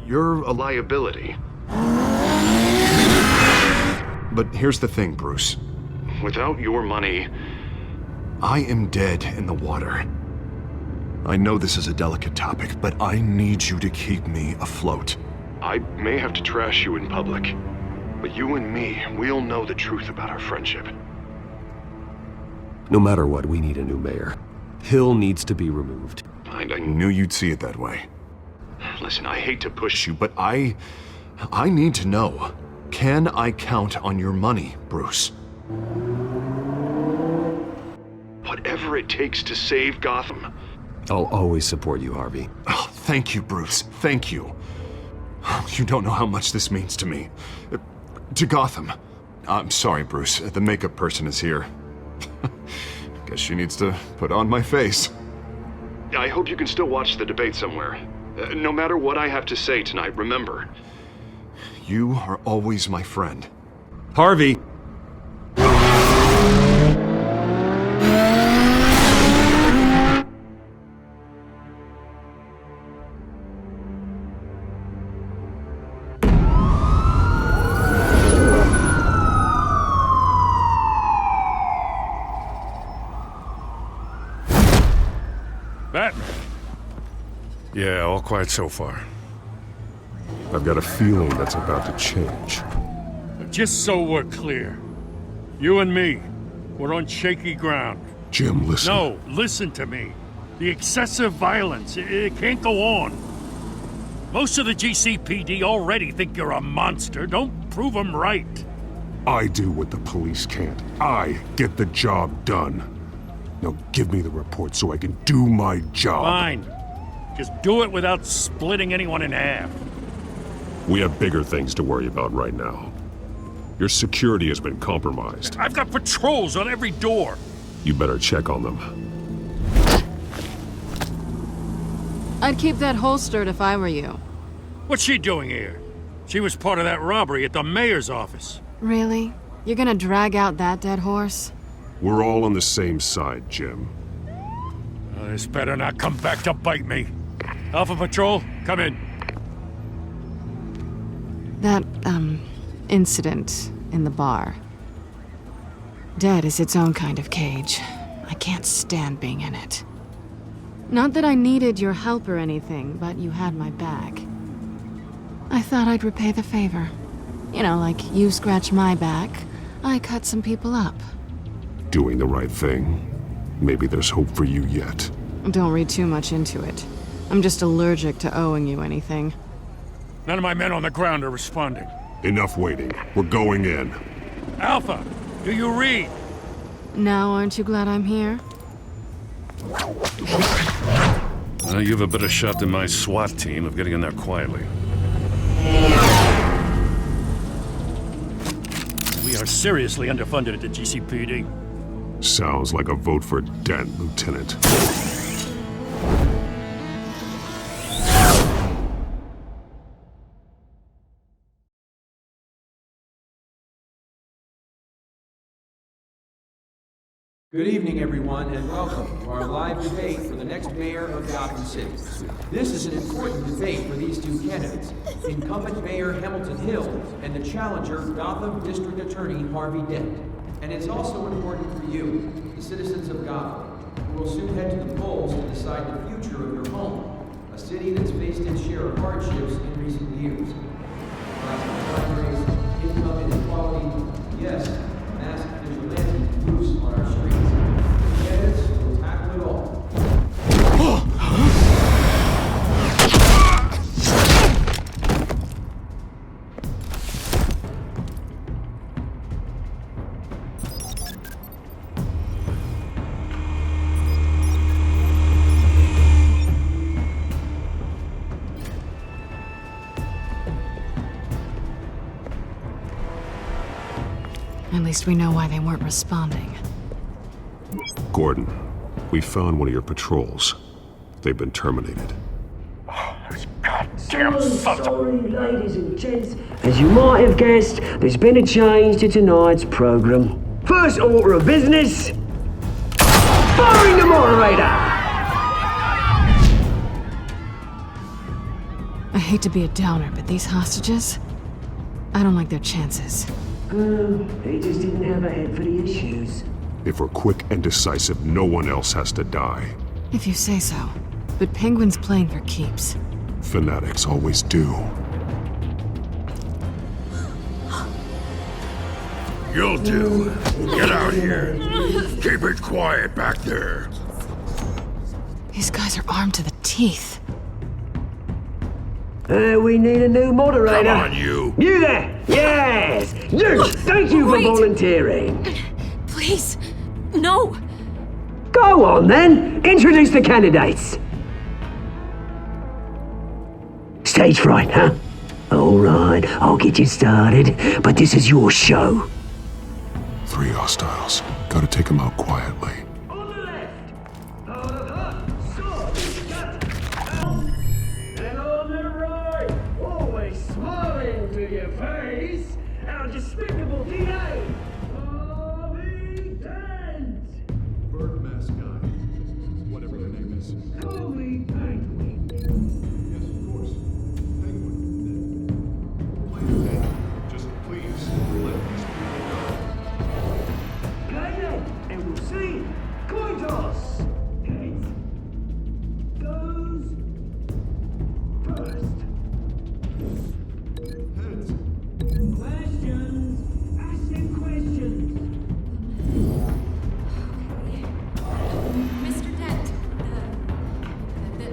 you're a liability. But here's the thing, Bruce. Without your money... I am dead in the water. I know this is a delicate topic, but I need you to keep me afloat. I may have to trash you in public, but you and me, we'll know the truth about our friendship. No matter what, we need a new mayor. Hill needs to be removed. I knew you'd see it that way. Listen, I hate to push you, but I need to know. Can I count on your money, Bruce? Whatever it takes to save Gotham. I'll always support you, Harvey. Oh, thank you, Bruce. Thank you. You don't know how much this means to me. To Gotham. I'm sorry, Bruce. The makeup person is here. Guess she needs to put on my face. I hope you can still watch the debate somewhere. No matter what I have to say tonight, remember, you are always my friend. Harvey! Batman. Yeah, all quiet so far. I've got a feeling that's about to change. Just so we're clear, you and me, we're on shaky ground. Jim, listen. No, listen to me. The excessive violence, it can't go on. Most of the GCPD already think you're a monster. Don't prove them right. I do what the police can't. I get the job done. Now give me the report so I can do my job. Fine. Just do it without splitting anyone in half. We have bigger things to worry about right now. Your security has been compromised. I've got patrols on every door. You better check on them. I'd keep that holstered if I were you. What's she doing here? She was part of that robbery at the mayor's office. Really? You're gonna drag out that dead horse? We're all on the same side, Jim. This better not come back to bite me. Alpha Patrol, come in. That, incident in the bar. Dead is its own kind of cage. I can't stand being in it. Not that I needed your help or anything, but you had my back. I thought I'd repay the favor. You know, like you scratch my back, I cut some people up. Doing the right thing. Maybe there's hope for you yet. Don't read too much into it. I'm just allergic to owing you anything. None of my men on the ground are responding. Enough waiting. We're going in. Alpha, do you read? Now aren't you glad I'm here? You have a better shot than my SWAT team of getting in there quietly. We are seriously underfunded at the GCPD. Sounds like a vote for Dent, Lieutenant. Good evening, everyone, and welcome to our live debate for the next mayor of Gotham City. This is an important debate for these two candidates, incumbent Mayor Hamilton Hill and the challenger, Gotham District Attorney Harvey Dent. And it's also important for you, the citizens of Gotham, who will soon head to the polls to decide the future of your home, a city that's faced its share of hardships in recent years. Crime rates, income inequality, yes, masked vigilantes loose on our streets. Candidates will tackle it all. At least we know why they weren't responding. Gordon, we found one of your patrols. They've been terminated. Damn sorry, ladies and gents. As you might have guessed, there's been a change to tonight's program. First order of business, firing the moderator! I hate to be a downer, but these hostages, I don't like their chances. He just didn't have a head for the issues. If we're quick and decisive, no one else has to die. If you say so. but Penguin's playing for keeps. Fanatics always do. You'll do. Get out here. Keep it quiet back there. These guys are armed to the teeth. We need a new moderator. Come on, you. You there! Yes! You! Thank you for Wait. volunteering. Please, no! Go on then! Introduce the candidates. Stage fright, huh? Alright, I'll get you started, but this is your show. 3 hostiles. Gotta take them out quietly. And on the right, always smiling to your face, our despicable DA, Harvey Dent! Bird mask guy. Whatever your name is. Call me Penguin. Yes, of course. Penguin. Just please let these people go. Play then, and we'll see. Coin toss. Heads. Goes first. Heads. Questions. Ask them questions. Mr. Dent,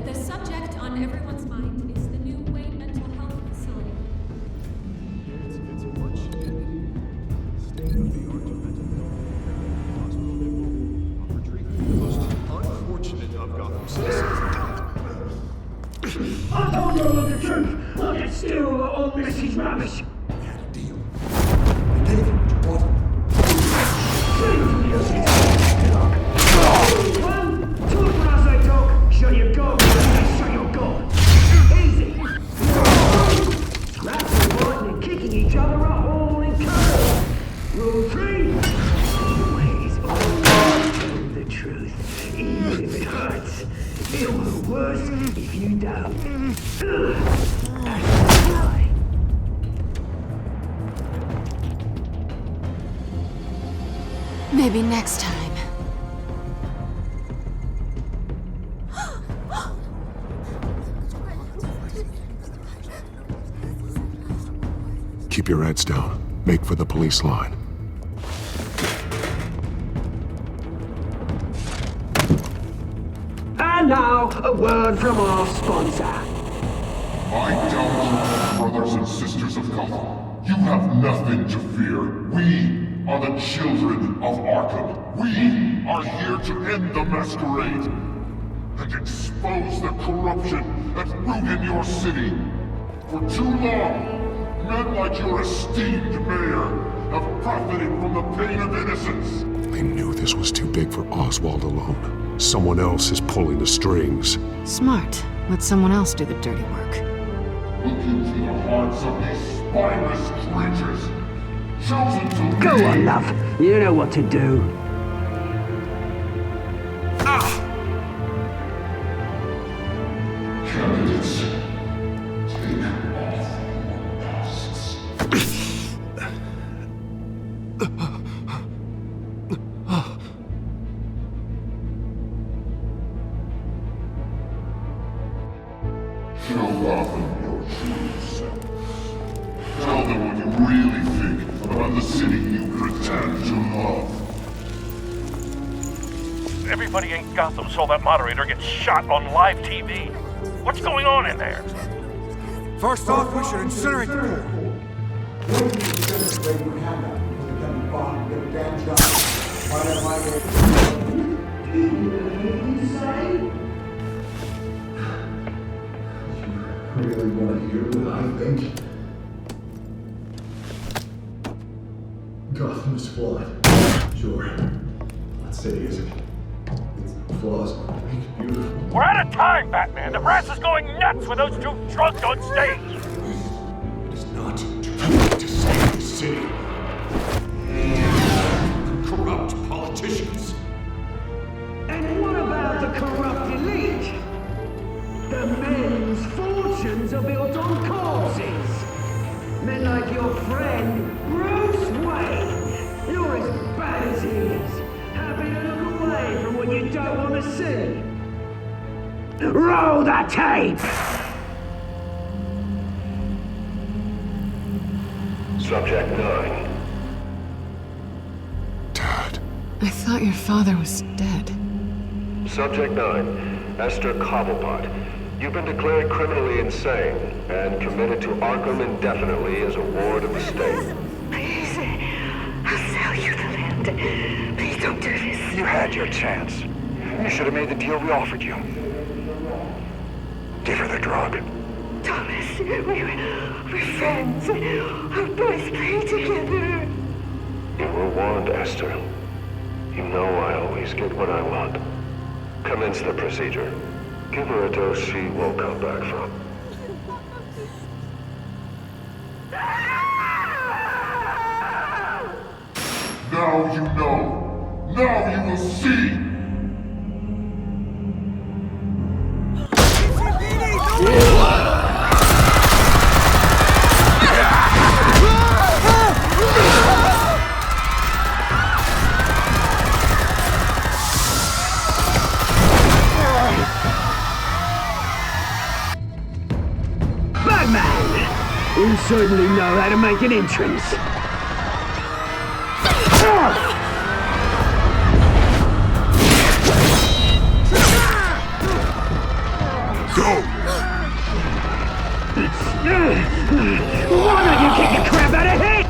the subject on everyone's mind is the new Wayne Mental Health Facility. It's a much needed state-of-the-art mental health hospital that will offer treatment for the most unfortunate of Gotham citizens. I told you all the truth. I can steal all Mrs. Rubbish. One, talk when I say talk. Shut your gob. Shut your gob. Easy. Slapping, fighting, and kicking each other are all encouraged. Rule 3. Always tell the truth, even if it hurts. It'll hurt worse if you don't. That's why. Maybe next time. Keep your heads down. Make for the police line. And now, a word from our sponsor. My downfall, brothers and sisters of Gotham. You have nothing to fear. We are the children of Arkham. We are here to end the masquerade and expose the corruption that's rooted your city. For too long, men like your esteemed mayor have profited from the pain of innocence. They knew this was too big for Oswald alone. Someone else is pulling the strings. Smart. Let someone else do the dirty work. Look into the hearts of these spineless creatures. Chosen to Go on, love. You know what to do. Candidates, take off your masks. Show Gotham your true self. Tell them what you really think about the city you pretend to love. Everybody in Gotham saw that moderator get shot on live TV. What's going on in there? First off, we should incinerate the pool. Really want to hear what I think? Gotham is flawed. Sure. That city isn't. Its flaws make it beautiful. We're out of time, Batman. The brass is going nuts with those two drunks on stage. It is not too late to save the city. Corrupt politicians. And what about the corrupt elite? The men whose fortunes are built on corpses. Men like your friend, Bruce Wayne. You're as bad as he is. Happy to look away from what you don't want to see. Roll the tape! Subject 9. I thought your father was dead. Subject 9, Esther Cobblepot. You've been declared criminally insane and committed to Arkham indefinitely as a ward of the state. Please, I'll sell you the land. Please don't do this. You had your chance. You should have made the deal we offered you. Give her the drug. Thomas, we're friends. Our boys play together. You were warned, Esther. You know I always get what I want. Commence the procedure. Give her a dose she won't come back from. Now you know. Now you will see. You certainly know how to make an entrance. Go! Why don't you kick the crap out of him?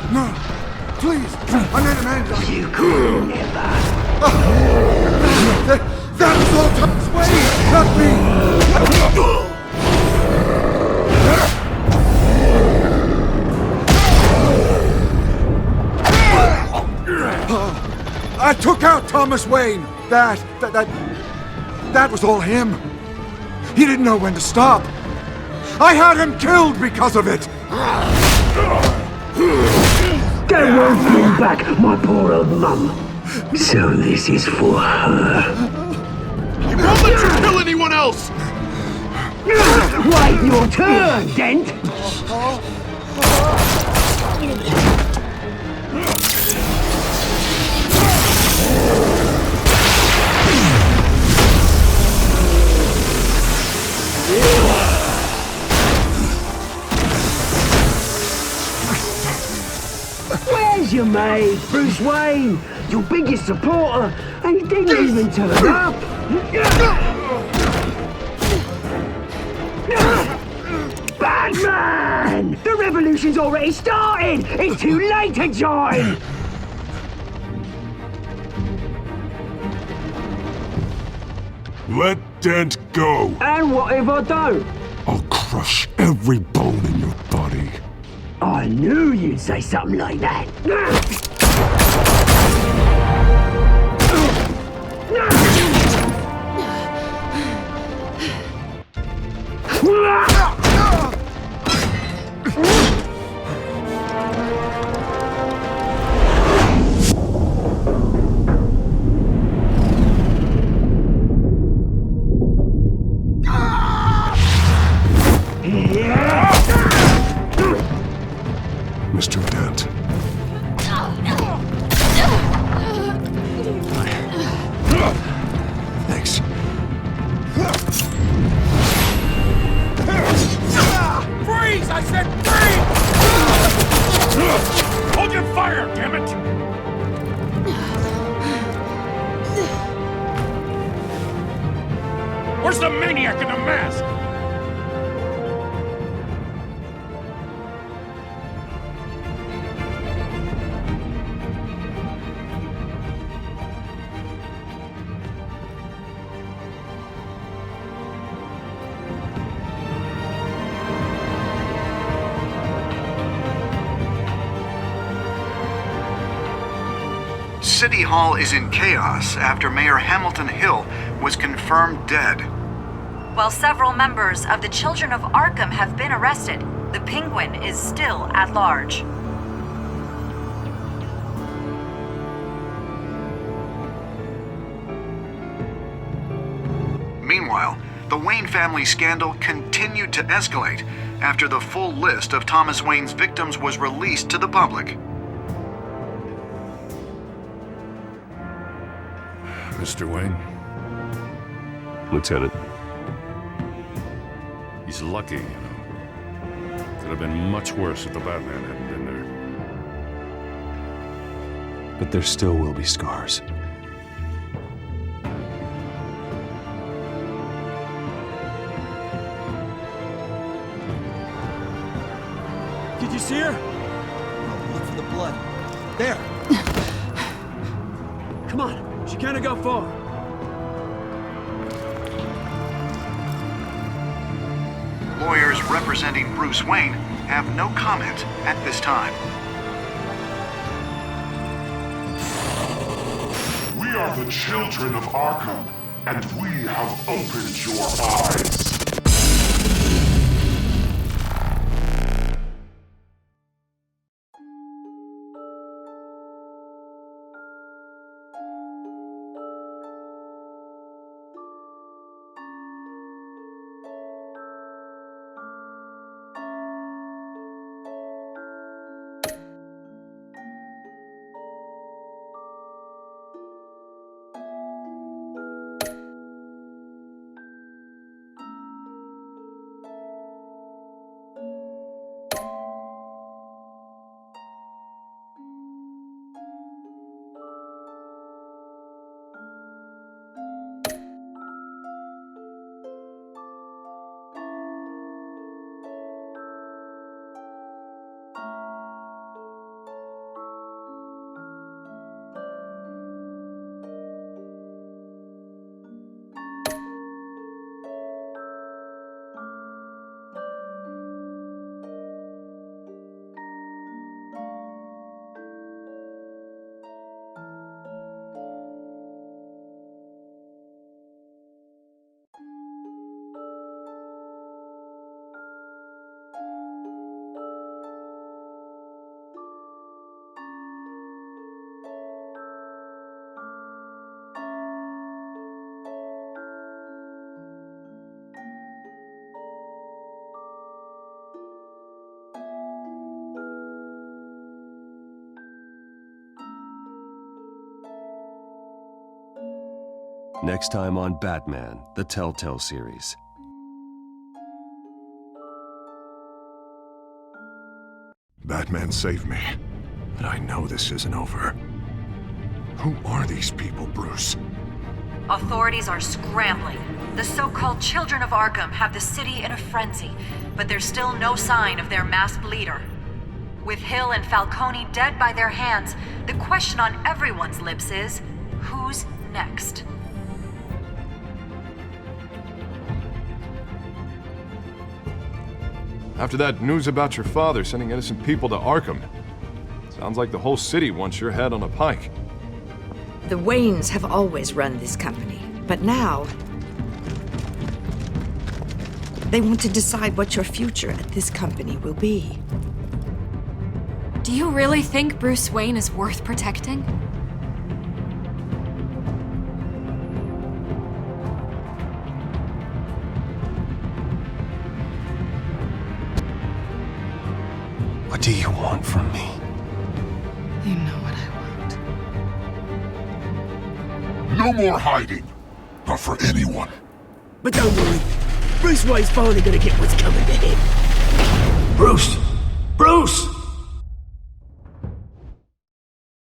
No! Please! I made a man die! You could never! That was all Tom's way! Not me! I took out Thomas Wayne! That was all him! He didn't know when to stop! I had him killed because of it! That won't bring back my poor old mum. So this is for her. He won't let you kill anyone else! Wait your turn, Dent! Where's your mate, Bruce Wayne? Your biggest supporter, and he didn't even turn up. Batman! The revolution's already started! It's too late to join! Let Dent go. And what if I don't? I'll crush every bone in your body. I knew you'd say something like that. Mr. Dent. Thanks. Freeze! I said freeze! Hold your fire, damn it! Where's the maniac in the mask? City Hall is in chaos after Mayor Hamilton Hill was confirmed dead. While several members of the Children of Arkham have been arrested, the Penguin is still at large. Meanwhile, the Wayne family scandal continued to escalate after the full list of Thomas Wayne's victims was released to the public. Mr. Wayne? Lieutenant. He's lucky, you know. Could have been much worse if the Batman hadn't been there. But there still will be scars. Did you see her? Oh, look for the blood. There. Come on, she can't go far. Lawyers representing Bruce Wayne have no comment at this time. We are the children of Arkham, and we have opened your eyes. Next time on Batman, the Telltale series. Batman saved me, but I know this isn't over. Who are these people, Bruce? Authorities are scrambling. The so-called Children of Arkham have the city in a frenzy, but there's still no sign of their masked leader. With Hill and Falcone dead by their hands, the question on everyone's lips is, who's next? After that news about your father sending innocent people to Arkham, sounds like the whole city wants your head on a pike. The Waynes have always run this company, but now they want to decide what your future at this company will be. Do you really think Bruce Wayne is worth protecting? What do you want from me? You know what I want. No more hiding. Not for anyone. But don't worry. Bruce Wayne's finally gonna get what's coming to him. Bruce! Bruce!